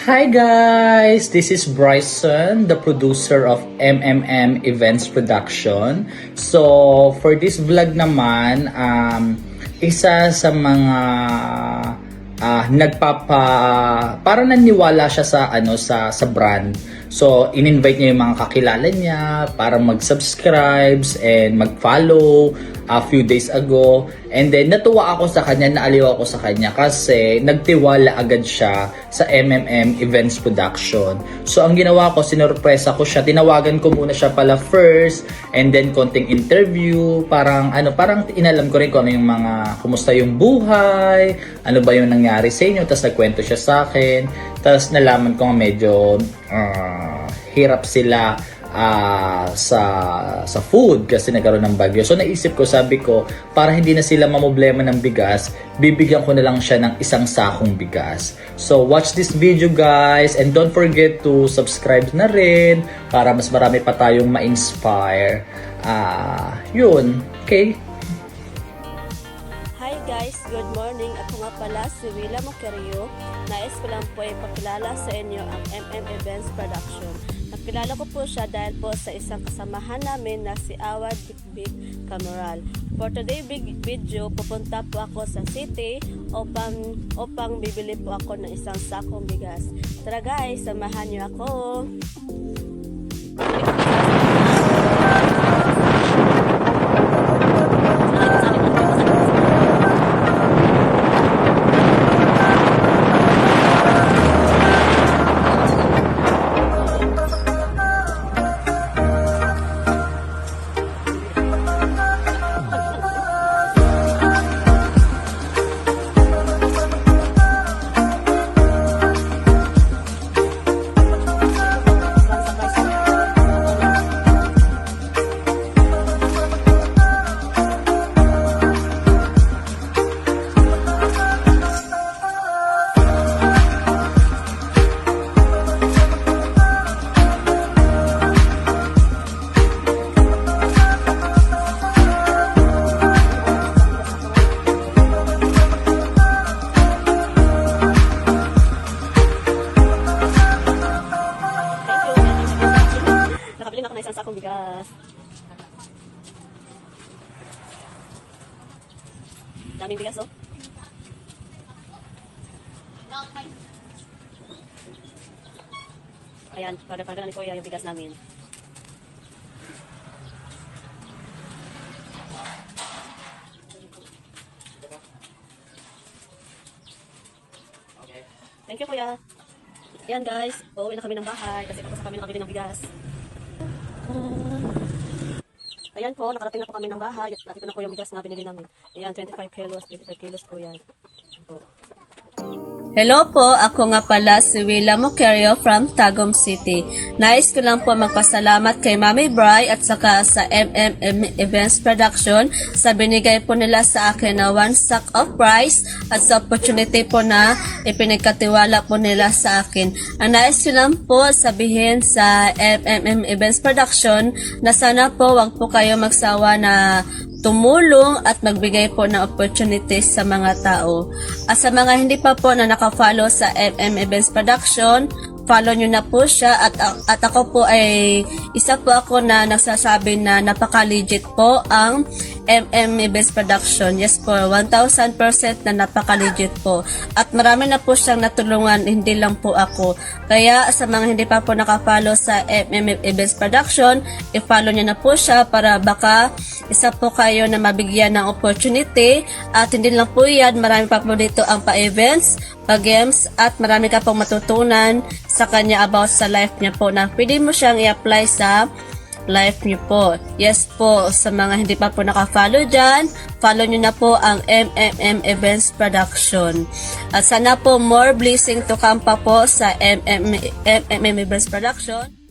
Hi guys! This is Bryson, the producer of MMM Events Production. So, for this vlog naman, isa sa mga parang naniwala siya sa brand. So, in-invite niya yung mga kakilala niya para mag-subscribes and mag-follow a few days ago. And then, natuwa ako sa kanya, naaliw ako sa kanya kasi nagtiwala agad siya sa MMM Events Production. So, ang ginawa ko, sinurpresa ko siya. Tinawagan ko muna siya pala first and then konting interview. Parang inalam ko rin kung ano yung kumusta yung buhay, ano ba yung nangyari sa inyo. Tapos nagkwento siya sa akin. Tapos nalaman ko medyo hirap sila sa food kasi nagkaroon ng bagyo. So naisip ko, sabi ko, para hindi na sila mamoblema ng bigas, bibigyan ko na lang siya ng isang sakong bigas. So watch this video guys and don't forget to subscribe na rin para mas marami pa tayong ma-inspire. Yun, okay? Hi guys, good morning. Ako nga pala si Willa Moquerio. Nais ko lang po ipakilala sa inyo ang MM Events Production. Nakilala ko po siya dahil po sa isang kasamahan namin na si Awad Big Camoral. For today video, pupunta po ako sa city upang bibili po ako ng isang sakong bigas. Tara guys, samahan niyo ako. Sakong bigas. Daming bigas, oh. Ayan, para ni Kuya yung bigas namin. Thank you, Kuya. Ayan, guys. Uuwi na kami ng bahay kasi tapos kami nakabili ng bigas. Ayan po, nakarating na po kami ng bahay. At ito na po yung bigas na binili namin. Ayan, 25 kilos po yan. Ito. Hello po, ako nga pala si Willa Moquerio from Tagum City. Nais ko lang po magpasalamat kay Mami Bry at saka sa MMM Events Production sa binigay po nila sa akin na 1 sack of rice at sa opportunity po na ipinagkatiwala po nila sa akin. Ang nais ko lang po sabihin sa MMM Events Production na sana po wag po kayo magsawa na tumulong at magbigay po ng opportunities sa mga tao. At sa mga hindi pa po na naka-follow sa MM Events Production, follow nyo na po siya at ako po ay isa po ako na nagsasabi na napaka-legit po ang MM Events Production. Yes po, 1000% na napaka-legit po. At marami na po siyang natulungan, hindi lang po ako. Kaya sa mga hindi pa po naka-follow sa MM Events Production, i-follow nyo na po siya para baka isa po kayo na mabigyan ng opportunity. At hindi lang po yan, marami pa po dito ang pa-events, pa-games, at marami ka pong matutunan sa kanya about sa life niya po na pwede mo siyang i-apply sa life niyo po. Yes po, sa mga hindi pa po naka-follow dyan, follow nyo na po ang MMM Events Production. At sana po more blessing to come pa po sa MMM Events Production.